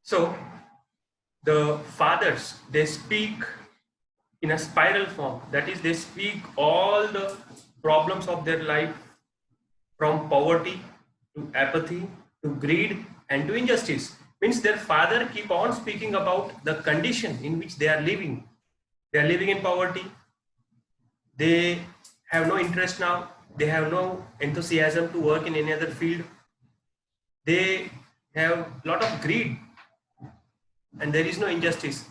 So the fathers, they speak in a spiral form. That is, they speak all the problems of their life, from poverty to apathy to greed and to injustice. Means their father keep on speaking about the condition in which they are living. They are living in poverty. They have no interest now. They have no enthusiasm to work in any other field. They have a lot of greed, and there is no injustice.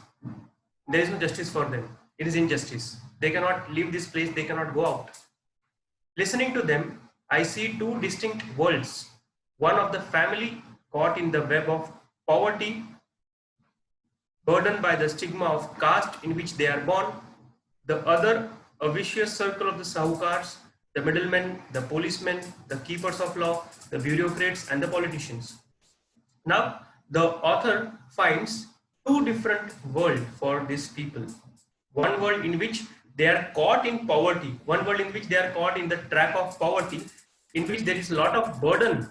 There is no justice for them. It is injustice. They cannot leave this place. They cannot go out. Listening to them, I see two distinct worlds. One of the family caught in the web of poverty, burdened by the stigma of caste in which they are born. The other, a vicious circle of the sahukars, the middlemen, the policemen, the keepers of law, the bureaucrats, and the politicians. Now, the author finds two different worlds for these people. One world in which they are caught in poverty, one world in which they are caught in the trap of poverty, in which there is a lot of burden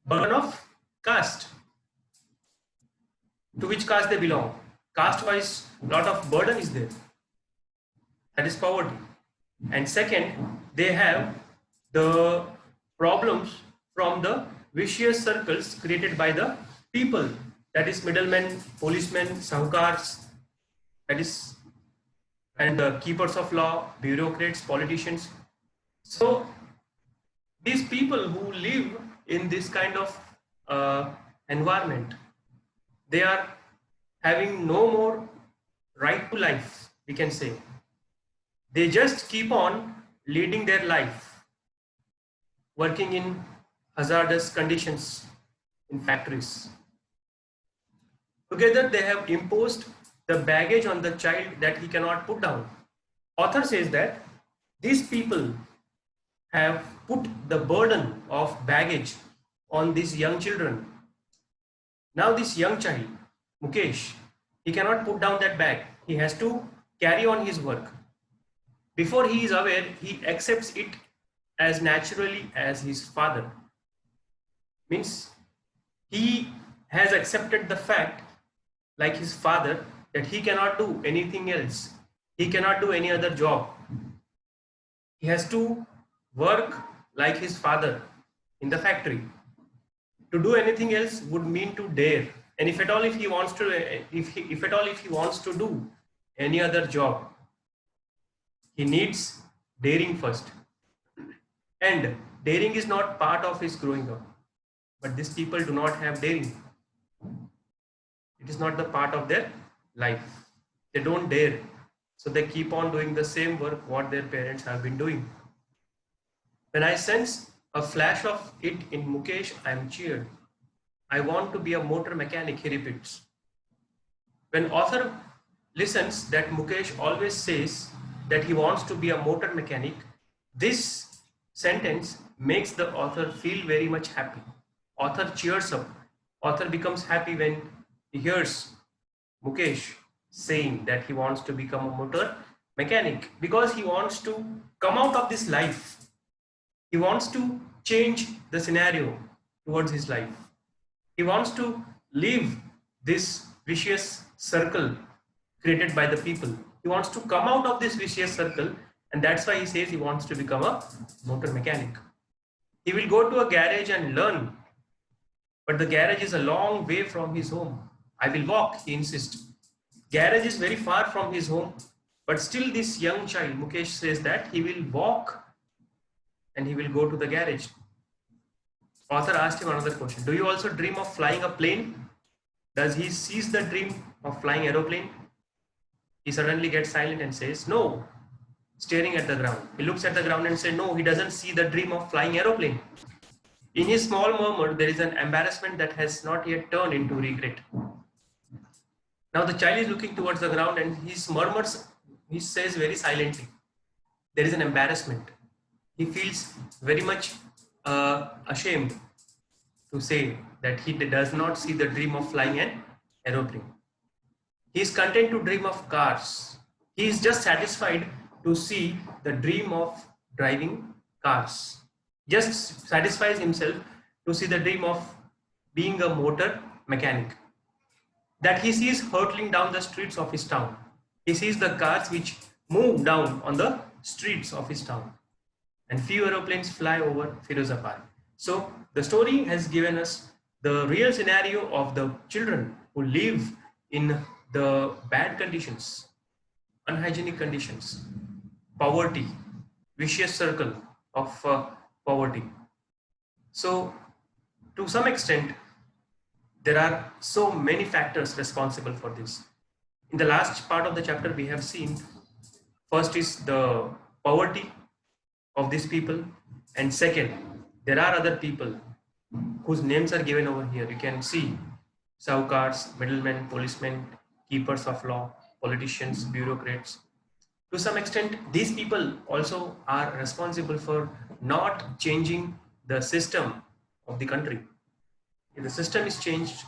of caste. To which caste they belong? Caste-wise, a lot of burden is there. That is poverty. And second, they have the problems from the vicious circles created by the people. That is middlemen, policemen, sahukars, that is, and the keepers of law, bureaucrats, politicians. So these people who live in this kind of environment, they are having no more right to life, we can say. They just keep on leading their life, working in hazardous conditions in factories. Together they have imposed the baggage on the child that he cannot put down. Author says that these people have put the burden of baggage on these young children. Now this young child, Mukesh, he cannot put down that bag. He has to carry on his work. Before he is aware, he accepts it as naturally as his father. Means he has accepted the fact, like his father, that he cannot do anything else. He cannot do any other job. He has to work like his father in the factory. To do anything else would mean to dare. And if at all if he wants to, if he wants to do any other job, he needs daring first. And daring is not part of his growing up. But these people do not have daring. It is not the part of their life. They don't dare. So they keep on doing the same work what their parents have been doing. When I sense a flash of it in Mukesh, I am cheered. I want to be a motor mechanic, he repeats. When author listens that Mukesh always says that he wants to be a motor mechanic, this sentence makes the author feel very much happy. Author cheers up. Author becomes happy when he hears Mukesh saying that he wants to become a motor mechanic because he wants to come out of this life. He wants to change the scenario towards his life. He wants to leave this vicious circle created by the people. He wants to come out of this vicious circle, and that's why he says he wants to become a motor mechanic. He will go to a garage and learn, but the garage is a long way from his home. I will walk, he insists. Garage is very far from his home, but still this young child, Mukesh, says that he will walk and he will go to the garage. Author asked him another question. Do you also dream of flying a plane? Does he seize the dream of flying aeroplane? He suddenly gets silent and says, no, staring at the ground. He looks at the ground and says, no, he doesn't see the dream of flying aeroplane. In his small murmur, there is an embarrassment that has not yet turned into regret. Now the child is looking towards the ground and he murmurs, he says very silently, there is an embarrassment. He feels very much ashamed to say that he does not see the dream of flying an aeroplane. He is content to dream of cars. He is just satisfied to see the dream of driving cars. Just satisfies himself to see the dream of being a motor mechanic that he sees hurtling down the streets of his town. He sees the cars which move down on the streets of his town, and few aeroplanes fly over Firozabad. So the story has given us the real scenario of the children who live in the bad conditions, unhygienic conditions, poverty, vicious circle of poverty. So to some extent, there are so many factors responsible for this. In the last part of the chapter, we have seen first is the poverty of these people, and second, there are other people whose names are given over here. You can see saukars, middlemen, policemen, keepers of law, politicians, bureaucrats. To some extent, these people also are responsible for not changing the system of the country. If the system is changed,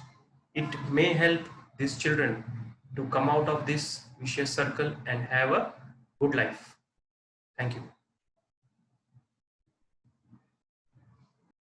it may help these children to come out of this vicious circle and have a good life. Thank you.